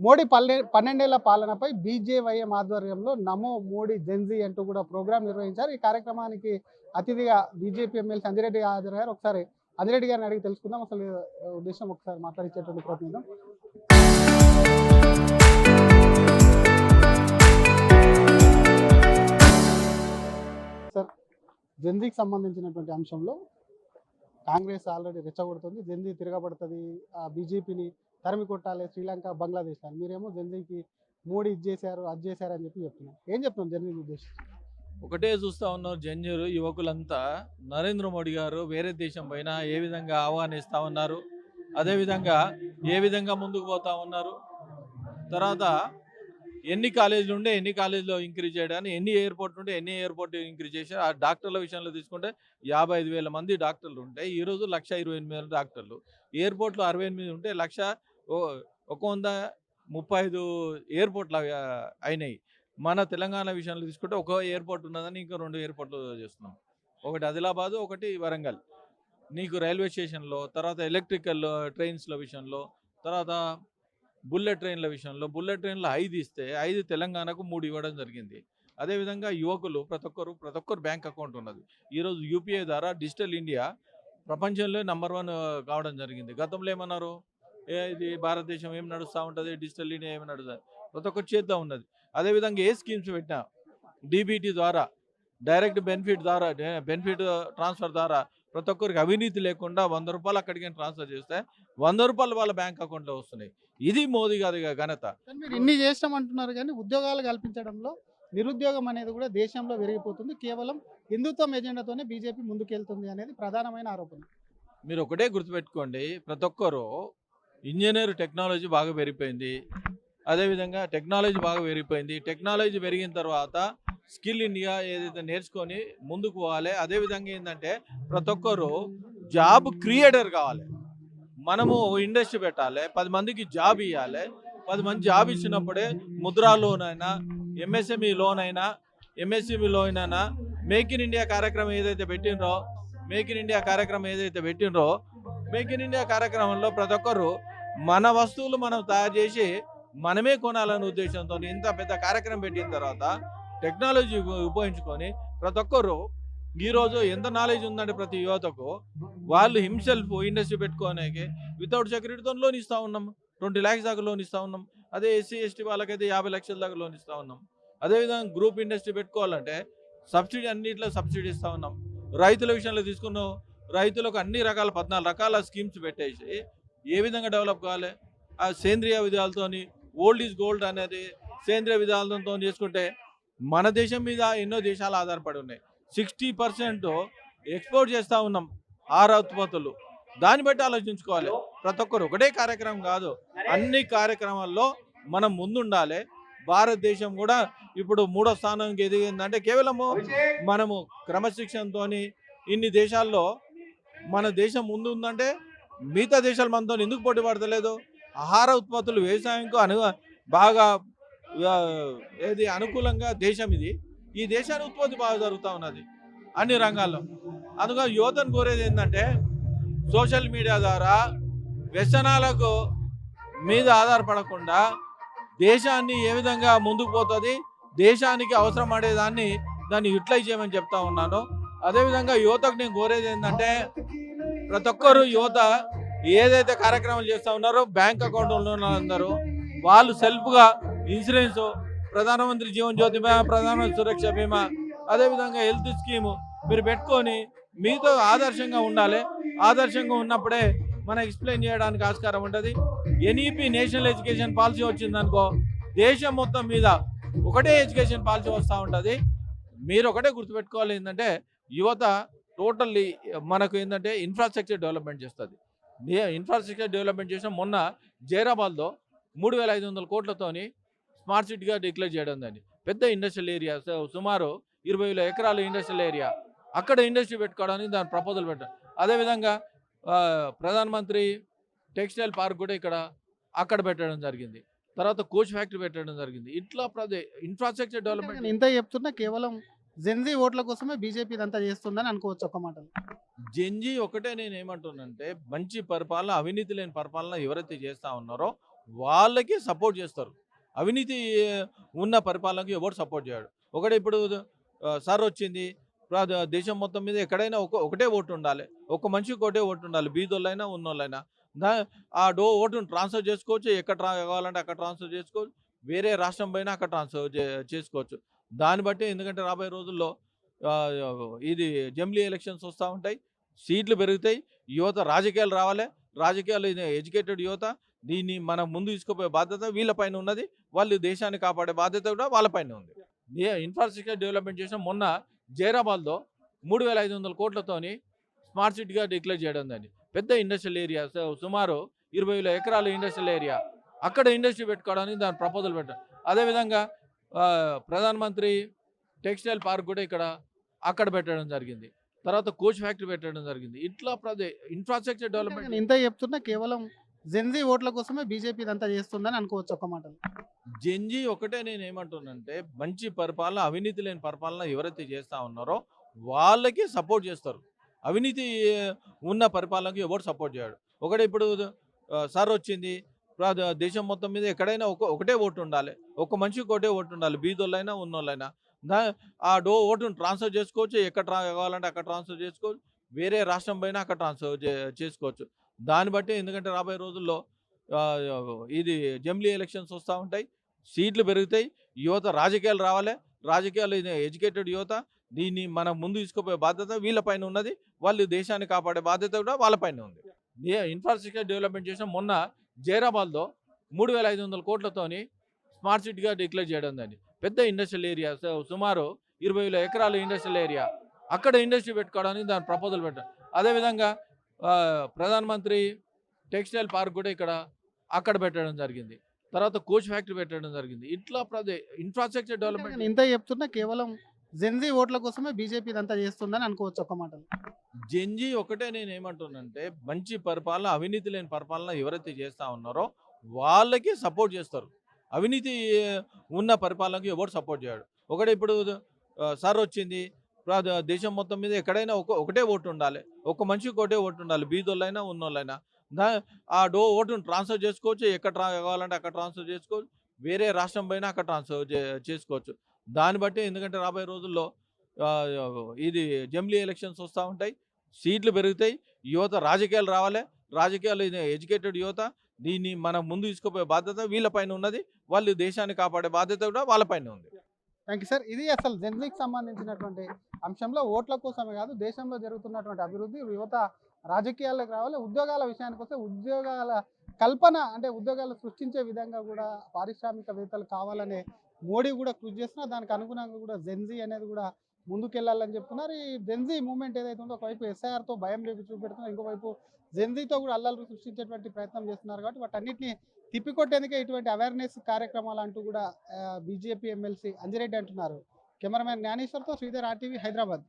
మోడీ 12 పాలనపై బీజేవైఎం ఆధ్వర్యంలో నమో మోడీ జెన్జీ అంటూ కూడా ప్రోగ్రాం నిర్వహించారు. ఈ కార్యక్రమానికి అతిథిగా బీజేపీ ఎమ్మెల్సీ అంజిరెడ్డి హాజరయ్యారు. ఒకసారి అంజిరెడ్డి గారిని అడిగి తెలుసుకుందాం. అసలు ఉద్దేశం ఒకసారి మాట్లాడించేటువంటి ప్రయత్నిద్దాం. సార్, జెన్జీకి సంబంధించినటువంటి అంశంలో కాంగ్రెస్ ఆల్రెడీ రెచ్చగొడుతుంది. జెన్జీ తిరగబడుతుంది, బీజేపీని తరిమి కొట్టాలి, శ్రీలంక, బంగ్లాదేశ్ అని. మీరేమో జెన్జీకి మోడీ ఇది చేశారు, అది చేశారు అని చెప్తున్నారు. ఏం చెప్తున్నాం జెన్జీని ఉద్దేశించి? ఒకటే చూస్తూ ఉన్నారు జంజీరు యువకులంతా నరేంద్ర మోడీ గారు వేరే దేశం పైన ఏ విధంగా ఆహ్వానిస్తూ ఉన్నారు, అదేవిధంగా ఏ విధంగా ముందుకు పోతా ఉన్నారు. తర్వాత ఎన్ని కాలేజీలు ఉండే ఎన్ని కాలేజీలో ఇంక్రీజ్ చేయడానికి, ఎన్ని ఎయిర్పోర్ట్ ఉంటే ఎన్ని ఎయిర్పోర్ట్ ఇంక్రీజ్ చేశారు. ఆ డాక్టర్ల విషయంలో తీసుకుంటే 55,000 మంది డాక్టర్లు ఉంటాయి, ఈరోజు 128,000 డాక్టర్లు. ఎయిర్పోర్ట్లు 68 ఉంటే 135 ఎయిర్పోర్ట్లు అయినాయి. మన తెలంగాణ విషయంలో తీసుకుంటే ఒక ఎయిర్పోర్ట్ ఉన్నదని ఇంకా 2 ఎయిర్పోర్ట్లు చేస్తున్నాం. ఒకటి ఆదిలాబాదు, ఒకటి వరంగల్. నీకు రైల్వే స్టేషన్లో, తర్వాత ఎలక్ట్రికల్ ట్రైన్స్ల విషయంలో, తర్వాత బుల్లెట్ ట్రైన్ల విషయంలో, బుల్లెట్ ట్రైన్లు 5 ఇస్తే 5 తెలంగాణకు 3 ఇవ్వడం జరిగింది. అదేవిధంగా యువకులు ప్రతి ఒక్కరు బ్యాంక్ అకౌంట్ ఉన్నది. ఈరోజు యూపీఐ ద్వారా డిజిటల్ ఇండియా ప్రపంచంలో #1 కావడం జరిగింది. గతంలో ఏమన్నారు, ఇది భారతదేశం ఏం నడుస్తూ ఉంటుంది, డిజిటల్ ఇండియా ఏమి నడుస్తుంది, ప్రతి ఒక్కరు చేద్దాం ఉన్నది. అదేవిధంగా ఏ స్కీమ్స్ పెట్టినా డీబీటీ ద్వారా, డైరెక్ట్ బెనిఫిట్ ట్రాన్స్ఫర్ ద్వారా ప్రతి ఒక్కరికి అవినీతి లేకుండా 100 రూపాయలు అక్కడికి ట్రాన్స్ఫర్ చేస్తే 100 రూపాయలు వాళ్ళ బ్యాంక్ అకౌంట్లో వస్తున్నాయి. ఇది మోదీ గారి ఘనత. మీరు ఇన్ని చేస్తామంటున్నారు కానీ ఉద్యోగాలు కల్పించడంలో నిరుద్యోగం అనేది కూడా దేశంలో పెరిగిపోతుంది. కేవలం హిందుత్వం ఎజెండాతోనే బీజేపీ ముందుకెళ్తుంది అనేది ప్రధానమైన ఆరోపణ. మీరు ఒకటే గుర్తుపెట్టుకోండి, ప్రతి ఒక్కరు ఇంజనీర్ టెక్నాలజీ బాగా పెరిగిపోయింది. అదేవిధంగా టెక్నాలజీ పెరిగిన తర్వాత స్కిల్ ఇండియా ఏదైతే నేర్చుకొని ముందుకు పోవాలి. అదేవిధంగా ఏంటంటే ప్రతి ఒక్కరు జాబ్ క్రియేటర్ కావాలి. మనము ఇండస్ట్రీ పెట్టాలి, 10 మందికి జాబ్ ఇవ్వాలి. 10 మంది జాబ్ ఇచ్చినప్పుడే ముద్రా లోన్ అయినా, ఎంఎస్ఎంఈ లోన్ అయినా, ఎంఎస్ఎంఈ లోన్ అయినా, మేక్ ఇన్ ఇండియా కార్యక్రమం ఏదైతే పెట్టినరో మేక్ ఇన్ ఇండియా కార్యక్రమంలో ప్రతి ఒక్కరు మన వస్తువులు మనం తయారు చేసి మనమే కొనాలనే ఉద్దేశంతో ఇంత పెద్ద కార్యక్రమం పెట్టిన తర్వాత టెక్నాలజీ ఉపయోగించుకొని ప్రతి ఒక్కరు ఈరోజు ఎంత నాలెడ్జ్ ఉందంటే ప్రతి యువతకు వాళ్ళు హిమ్సెల్ఫ్ ఇండస్ట్రీ పెట్టుకోడానికి వితౌట్ సెక్యూరిటీతో లోన్ ఇస్తూ ఉన్నాం. 20 lakhs దాకా లోన్ ఇస్తూ ఉన్నాం. అదే ఎస్సీ ఎస్టీ వాళ్ళకైతే 50 లక్షల దాకా లోన్ ఇస్తూ ఉన్నాం. అదేవిధంగా గ్రూప్ ఇండస్ట్రీ పెట్టుకోవాలంటే అన్నింటిలో సబ్సిడీ ఇస్తూ ఉన్నాం. రైతుల విషయంలో తీసుకున్నాం, రైతులకు అన్ని రకాల 14 రకాల స్కీమ్స్ పెట్టేసి ఏ విధంగా డెవలప్ కావాలి, ఆ సేంద్రియ విధాలతోని ఓల్డ్ ఈజ్ గోల్డ్ అనేది సేంద్రియ విధాలతో చేసుకుంటే మన దేశం మీద ఎన్నో దేశాలు ఆధారపడి ఉన్నాయి. 60% ఎక్స్పోర్ట్ చేస్తూ ఉన్నాం ఆహార ఉత్పత్తులు. దాన్ని బట్టి ఆలోచించుకోవాలి. ప్రతి ఒక్కరు ఒకటే కార్యక్రమం కాదు, అన్ని కార్యక్రమాల్లో మనం ముందుండాలి. భారతదేశం కూడా ఇప్పుడు 3వ స్థానానికి ఎదిగిందంటే కేవలము మనము క్రమశిక్షణతో ఇన్ని దేశాల్లో మన దేశం ముందు ఉందంటే మిగతా దేశాలు మనతో ఎందుకు పోటీ పడతలేదు? ఆహార ఉత్పత్తులు వ్యవసాయంకు బాగా అనుకూలంగా దేశం ఇది. ఈ దేశాన్ని ఉత్పత్తి బాగా జరుగుతూ ఉన్నది అన్ని రంగాల్లో. అందుకని యువతను కోరేది ఏంటంటే సోషల్ మీడియా ద్వారా వ్యసనాలకు మీద ఆధారపడకుండా దేశాన్ని ఏ విధంగా ముందుకు పోతుంది, దేశానికి అవసరం పడేదాన్ని దాన్ని యూటిలైజ్ చేయమని చెప్తా ఉన్నాను. అదేవిధంగా యువతకు నేను కోరేది ఏంటంటే ప్రతి ఒక్కరు యువత ఏదైతే కార్యక్రమాలు చేస్తూ ఉన్నారో బ్యాంక్ అకౌంట్లో ఉన్న అందరూ వాళ్ళు సెల్ఫ్గా ఇన్సూరెన్స్, ప్రధానమంత్రి జీవన్ జ్యోతి బీమా, ప్రధానమంత్రి సురక్ష బీమా, అదేవిధంగా హెల్త్ స్కీము మీరు పెట్టుకొని మీతో ఆదర్శంగా ఉండాలి. ఆదర్శంగా ఉన్నప్పుడే మనం ఎక్స్ప్లెయిన్ చేయడానికి ఆస్కారం ఉంటుంది. ఎన్ఈపీ నేషనల్ ఎడ్యుకేషన్ పాలసీ వచ్చిందనుకో దేశం మొత్తం మీద ఒకటే ఎడ్యుకేషన్ పాలసీ వస్తూ ఉంటుంది. మీరు ఒకటే గుర్తుపెట్టుకోవాలి ఏంటంటే యువత టోటల్లీ మనకు ఏంటంటే ఇన్ఫ్రాస్ట్రక్చర్ డెవలప్మెంట్ చేస్తుంది. ఇన్ఫ్రాస్ట్రక్చర్ డెవలప్మెంట్ చేసిన మొన్న జైరాబాద్లో 3,500 కోట్లతోని స్మార్ట్ సిటీగా డిక్లేర్ చేయడం దాన్ని. పెద్ద ఇండస్ట్రియల్ ఏరియా, సుమారు 20,000 ఎకరాల ఇండస్ట్రియల్ ఏరియా. అక్కడ ఇండస్ట్రీ పెట్టుకోవడానికి దాని ప్రపోజల్ పెట్టారు. అదేవిధంగా ప్రధానమంత్రి టెక్స్టైల్ పార్క్ కూడా అక్కడ పెట్టడం జరిగింది. తర్వాత కోచ్ ఫ్యాక్టరీ పెట్టడం జరిగింది. ఇట్లా ఇన్ఫ్రాస్ట్రక్చర్ డెవలప్మెంట్ ఇంత చెప్తున్నా కేవలం జెన్జీ ఓట్ల కోసమే బీజేపీ ఇదంతా చేస్తుందని అనుకోవచ్చు ఒక మాటలో. జెన్జీ ఒకటే నేను ఏమంటున్నానంటే మంచి పరిపాలన, అవినీతి లేని పరిపాలన ఎవరైతే చేస్తూ ఉన్నారో వాళ్ళకి సపోర్ట్ చేస్తారు. అవినీతి ఉన్న పరిపాలనకి ఎవరు సపోర్ట్ చేయడు. ఒకటి ఇప్పుడు సార్ వచ్చింది. దేశం మొత్తం మీద ఎక్కడైనా ఒకటే ఓటు ఉండాలి. ఒక మనిషికి ఒకటే ఓటు ఉండాలి. బీదోళ్ళైనా, ఉన్నోళ్ళైనా. దా ఆ ఓటుని ట్రాన్స్‌ఫర్ చేసుకోవచ్చు. ఎక్కడ కావాలంటే అక్కడ ట్రాన్స్‌ఫర్ చేసుకోవచ్చు. వేరే రాష్ట్రం పోయినా అక్కడ ట్రాన్స్‌ఫర్ చేసుకోవచ్చు. దాన్ని బట్టి ఎందుకంటే రాబోయే రోజుల్లో ఇది జమిలీ ఎలక్షన్స్ వస్తా ఉంటాయి. సీట్లు పెరుగుతాయి. యువత రాజకీయాలు రావాలి. రాజకీయాలు ఎడ్యుకేటెడ్ యువత దీన్ని మనం ముందు తీసుకుపోయే బాధ్యత వీళ్ళ పైన ఉన్నది. వాళ్ళు దేశాన్ని కాపాడే బాధ్యత కూడా వాళ్ళ పైనే ఉంది. ఇన్‌ఫ్రాస్ట్రక్చర్ డెవలప్‌మెంట్ చేసిన మొన్న జైరాబాద్‌లో 3,500 కోట్లతోని స్మార్ట్ సిటీగా డిక్లేర్ చేయడం దాన్ని. పెద్ద ఇండస్ట్రియల్ ఏరియా సుమారు 20,000 ఎకరాల ఇండస్ట్రియల్ ఏరియా. అక్కడ ఇండస్ట్రీ పెట్టుకోవడానికి దాని ప్రపోజల్ పెట్టారు. అదేవిధంగా ప్రధానమంత్రి టెక్స్టైల్ పార్క్ కూడా అక్కడ పెట్టడం జరిగింది. తర్వాత కోచ్ ఫ్యాక్టరీ పెట్టడం జరిగింది. ఇట్లా ఇన్‌ఫ్రాస్ట్రక్చర్ డెవలప్‌మెంట్ నేను ఇంత చెప్తున్నా కేవలం జెన్‌జీ ఓట్ల కోసమే బీజేపీ ఇదంతా చేస్తుందని అనుకోవచ్చు ఒక్క మాటలో. జెన్‌జీ ఒకటే నేనేమంటున్నానంటే, మంచి పరిపాలన, అవినీతి లేని పరిపాలన ఎవరైతే చేస్తా ఉన్నారో వాళ్ళకి సపోర్ట్ చేస్తారు. అవినీతి ఉన్న పరిపాలనకి ఎవరు సపోర్ట్ చేయడు. ఒకటి ఇప్పుడు సార్ వచ్చింది. దేశం మొత్తం మీద ఎక్కడైనా ఒకటే ఓటు ఉండాలి. ఒక మనిషికి ఒకటే ఓటు ఉండాలి. బీదోళ్ళైనా, ఉన్నోళ్ళైనా. దా ఆ ఓటుని ట్రాన్స్‌ఫర్ చేసుకోవచ్చు. ఎక్కడ కావాలంటే అక్కడ ట్రాన్స్‌ఫర్ చేసుకోవచ్చు. వేరే రాష్ట్రం పోయినా అక్కడ ట్రాన్స్‌ఫర్ చేసుకోవచ్చు. దాన్ని బట్టి ఎందుకంటే రాబోయే రోజుల్లో ఇది జమిలీ ఎలక్షన్స్ వస్తా ఉంటాయి. సీట్లు పెరుగుతాయి. యువత రాజకీయాలు రావాలి. రాజకీయాలు ఎడ్యుకేటెడ్ యువత దీన్ని మనం ముందు తీసుకుపోయే బాధ్యత వీళ్ళ పైన ఉన్నది. వాళ్ళు దేశాన్ని కాపాడే బాధ్యత కూడా వాళ్ళ పైనే ఉంది. ఇన్‌ఫ్రాస్ట్రక్చర్ డెవలప్‌మెంట్ చేసిన మొన్న జైరాబాద్‌లో 3,500 కోట్లతోని స్మార్ట్ సిటీగా డిక్లేర్ చేయడం దాన్ని. పెద్ద ఇండస్ట్రియల్ ఏరియా సుమారు 20,000 ఎకరాల ఇండస్ట్రియల్ ఏరియా. అక్కడ ఇండస్ట్రీ పెట్టుకోవడానికి దాని ప్రపోజల్ పెట్టారు. అదేవిధంగా ప్రధానమంత్రి టెక్స్టైల్ పార్క్ కూడా అక్కడ పెట్టడం జరిగింది. తర్వాత కోచ్ ఫ్యాక్టరీ పెట్టడం జరిగింది. ఇట్లా ఇన్‌ఫ్రాస్ట్రక్చర్ డెవలప్‌మెంట్ నేను ఇంత చెప్తున్నా కేవలం జెన్‌జీ ఓట్ల కోసమే బీజేపీ ఇదంతా చేస్తుందని అనుకోవచ్చు ఒక్క మాటలో. జెన్‌జీ ఒకటే నేనేమంటున్నానంటే, మంచి పరిపాలన, అవినీతి లేని పరిపాలన ఎవరైతే చేస్తా ఉన్నారో వాళ్ళకి సపోర్ట్ చేస్తారు. అవినీతి ఉన్న పరిపాలనకి ఎవరు సపోర్ట్ చేయడు. ఒకటి ఇప్పుడు సార్ వచ్చింది. దేశం మొత్తం మీద ఎక్కడైనా ఒకటే ఓటు ఉండాలి. ఒక మనిషికి ఒకటే ఓటు ఉండాలి. బీదోళ్ళైనా, ఉన్నోళ్ళైనా. దా ఆ ఓటుని ట్రాన్స్‌ఫర్ చేసుకోవచ్చు. ఎక్కడ కావాలంటే అక్కడ ట్రాన్స్‌ఫర్ చేసుకోవచ్చు. వేరే రాష్ట్రం పోయినా అక్కడ ట్రాన్స్‌ఫర్ చేసుకోవచ్చు. దాన్ని బట్టి ఎందుకంటే రాబోయే రోజుల్లో ఇది జమిలీ ఎలక్షన్స్ వస్తా ఉంటాయి. సీట్లు పెరుగుతాయి. యువత రాజకీయాలు రావాలి. రాజకీయాలు ఎడ్యుకేటెడ్ యువత దీన్ని మనం ముందు తీసుకుపోయే బాధ్యత వీళ్ళ పైన ఉన్నది. వాళ్ళు దేశాన్ని కాపాడే బాధ్యత కూడా వాళ్ళ పైనే ఉంది. Thank you sir. ఇది అసలు జెన్‌జీకి సంబంధించినటువంటి అంశంలో ఓట్ల కోసమే కాదు, దేశంలో జరుగుతున్నటువంటి అభివృద్ధి, యువత రాజకీయాల్లోకి రావాలి. ఉద్యోగాల విషయానికొస్తే ఉద్యోగాల కల్పన అంటే ఉద్యోగాలు సృష్టించే విధంగా కూడా పారిశ్రామికవేత్తలు కావాలనే మోడీ కూడా కృషి చేస్తున్నారు. దానికి అనుగుణంగా కూడా జెన్‌జీ అనేది కూడా ముందుకెళ్ళాలని చెప్తున్నారు. ఈ జెన్‌జీ మూవ్‌మెంట్ ఏదైతే ఉందో ఒకవైపు ఎస్ఐఆర్‌తో భయం చూపెడుతున్నారు. ఇంకోవైపు జెన్‌జీతో కూడా అల్లర్లు సృష్టించేటువంటి ప్రయత్నం చేస్తున్నారు కాబట్టి వాటన్నిటిని తిప్పికొట్టేందుకే ఇటువంటి అవేర్‌నెస్ కార్యక్రమాలు అంటూ కూడా బీజేపీ ఎమ్మెల్సీ అంజిరెడ్డి అంటున్నారు. కెమెరామెన్ జ్ఞానేశ్వర్తో శ్రీధర్, ఆర్టీవీ, హైదరాబాద్.